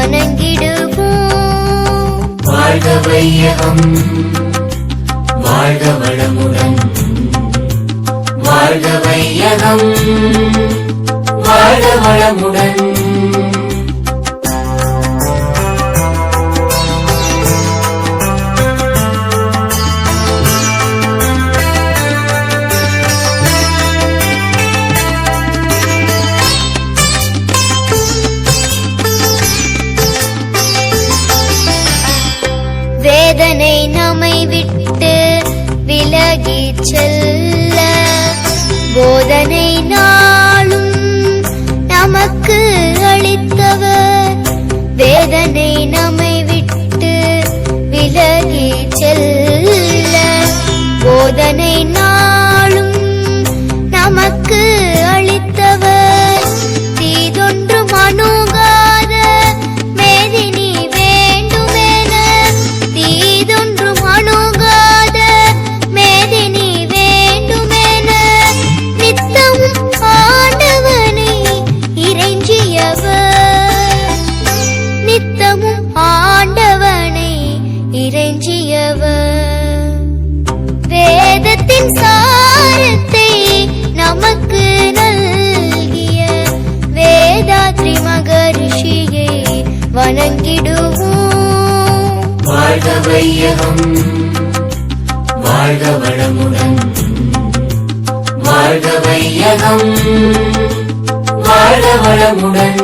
வணங்கிடுவோம். வாழ்க வையகம், வாழ்க வளமுடன். வாழ்க வையகம், வாழ்க வளமுடன். வேதனை நம்மை விட்டு விலகி செல்ல போதனை நாளும் நமக்கு அளித்தவர். வேதனை நம்மை விட்டு விலகி செல்ல போதனை நாளும் நமக்கு அளித்தவர். தீதொன்று அணுகாத மேதினி வேண்டுமென, தீதொன்று அணுகாத மேதினி வேண்டுமென நித்தமும் ஆண்டவனை இறைஞ்சியவர். நித்தமும் ஆண்டவனை இறைஞ்சியவர். வேதத்தின் சாரத்தை நமக்கு நல்கிய வேதாத்ரி மகரிஷியை வணங்கிடுவோம். வாழ்க வையகம், வாழ்க வளமுடன். வாழ்க வையகம், வாழ்க வளமுடன்.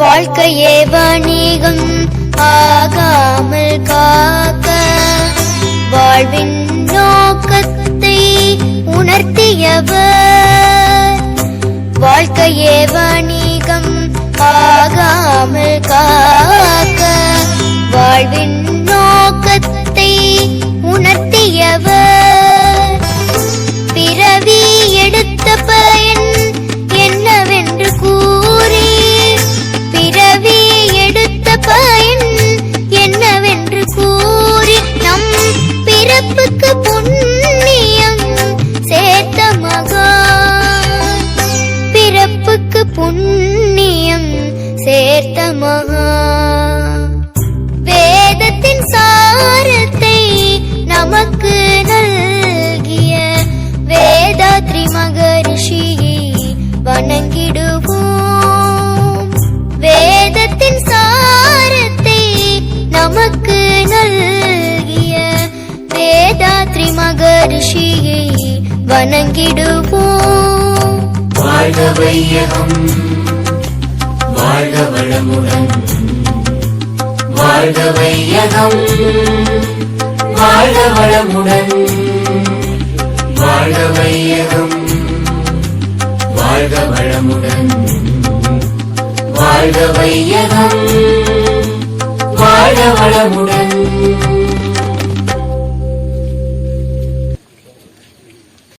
வாழ்க்கையே வணிகம் ஆகாமல் காக்க வாழ்வின் நோக்கத்தை உணர்த்தியவர். வாழ்க்கையே வணிகம் ஆகாமல் காக்க வாழ்வின் நோக்கத்தை உணர்த்தியவர். பிறவி எடுத்த பயன் என்னவென்று கூறி, பிறவி எடுத்த பயன் என்னவென்று கூறி நம் பிறப்புக்கு புண்ணியம் சேர்த்த மகான். பிறப்புக்கு புண்ணியம் சேர்த்த மகான். வேதத்தின் சாரத்தை நமக்கு நல்கிய வேதாத்ரி மகரிஷியை வணங்கிடுவோம். வேதத்தின் சாரத்தை நமக்கு நல்கிய வேதாத்ரி மகரிஷியை வணங்கிடுவோம். வாழ்க வையகம், வாழ்க வளமுடன். வாழ்க வையகம், வாழ்க வளமுடன். வாழ்க வையகம், வாழ்க வளமுடன். வாழ்க வையகம், வாழ்க வளமுடன்.